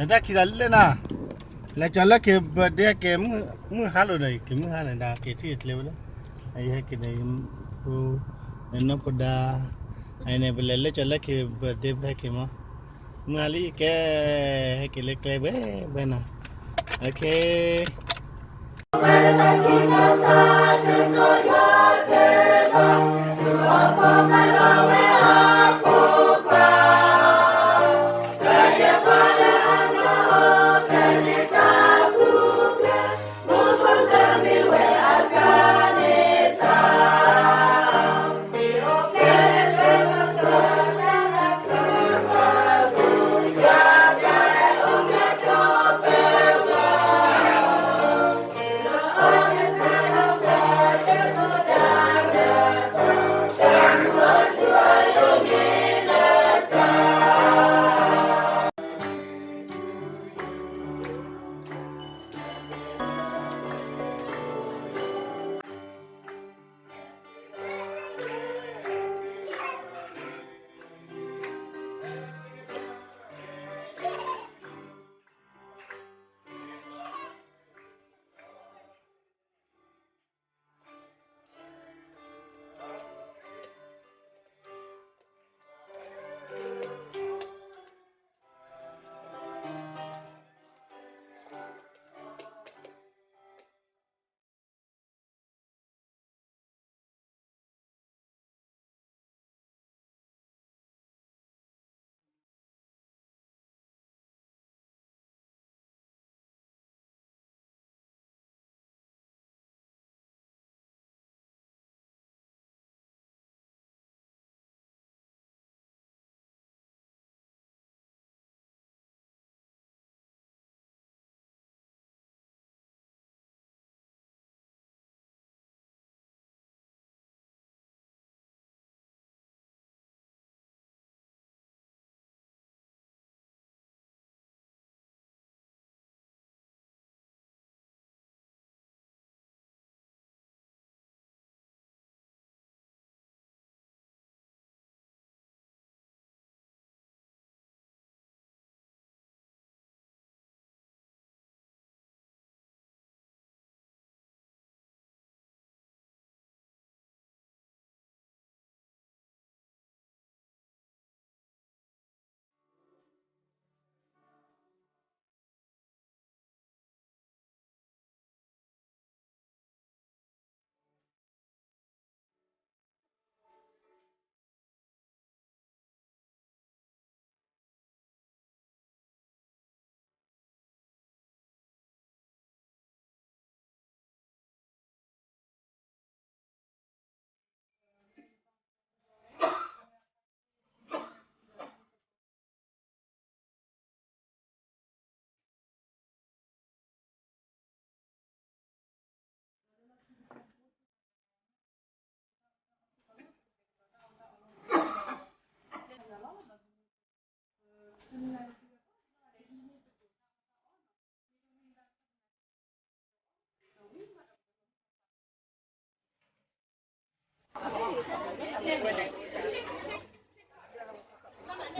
Ada kita lena. La chala ke birthday ke mu halo dai ke mu halo da ke ti level. Ai ke dai ko no poda ai ne bele chala ke birthday ba ke ma. Ngali ke le be bena. Okay.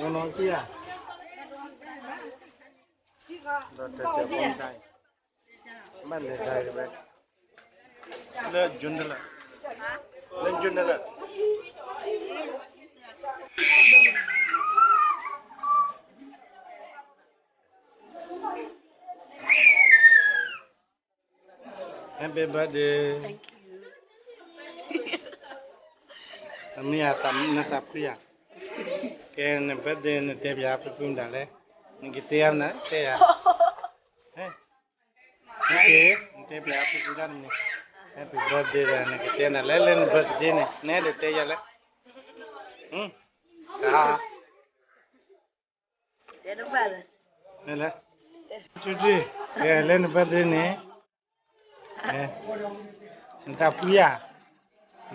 Nó nói kia. Đó là con trai. Mà để trai rồi. Lên jundala. Lên jundala. Happy birthday. Thank you. Kami atam na sapria. Ken birthday na te bia pun dale. Ngi tiam na te ya. Eh. Okay, te bia pun dan ni. Happy birthday na ke te na lelen birthday ne de te ya le. Ah. Dia depan. Nela. Cuci. Ya len birthday ni. Nta puya.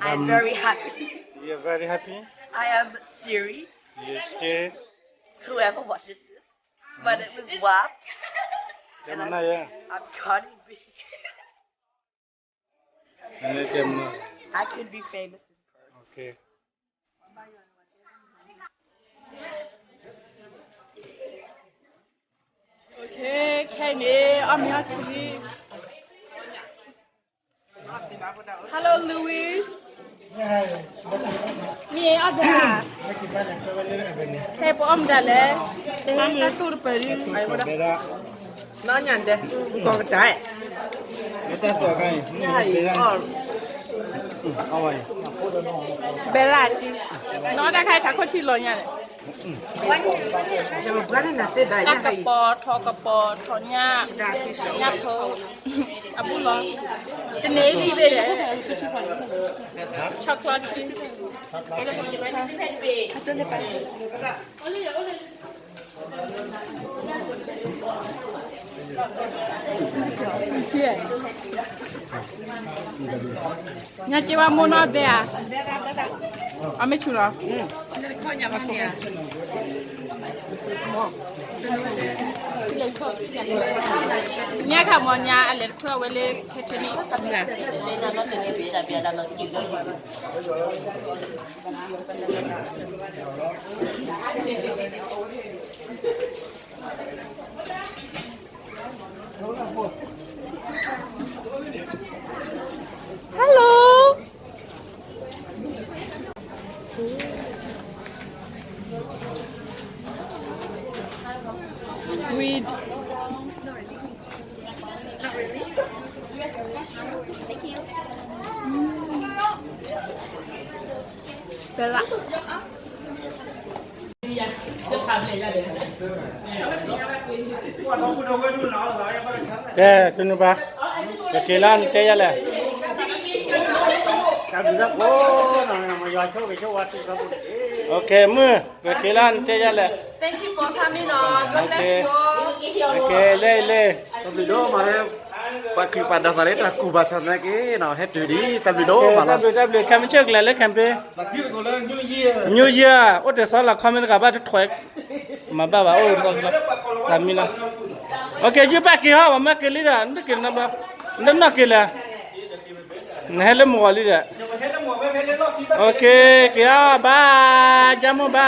I'm very happy. You're very happy? I am Siri. You stay? Whoever watches this. But it was WAP. And Mana ya? I'm Cardi B. Ini jam. I could be famous in person. Okay. ne amiati. Hello Louis. Ni ada. Saya pun dah le. Saya tur pergi. Beda. Nó nhanh đây, còn cái trái. Beda tu kan. Nhai, Awai. Berarti. Nó đã khai thác con chi rồi nha. nhưng mà cái này là tê đại Nak nhai. kepot, thọ nha, Đa cái số. nha thơ. Abu lo. Cái này gì vậy đấy? Chocolate. Nhà chị ba mua nó về à? À mấy chú đó. Nhà cả mọi nhà ăn lết khoa với lê kitchen đi. Hello. Squid. Bella. Ke tunu ba. Ke kelan te ya le. Okay, ke kelan te ya le. Thank you for coming on. God bless you. Okay, le. Tablido mare pakli pada taret aku basana ke na het di tablido mala Tablet kam chek le kampe. lakir ko le new year New Year, o te sala comment ka ba te thwek. Ma ba o samina. Okay, you back here, ma ke lida, ndik na ba. Nna ke la. Nhele mo lida. Okay, kya ba, jamu ba.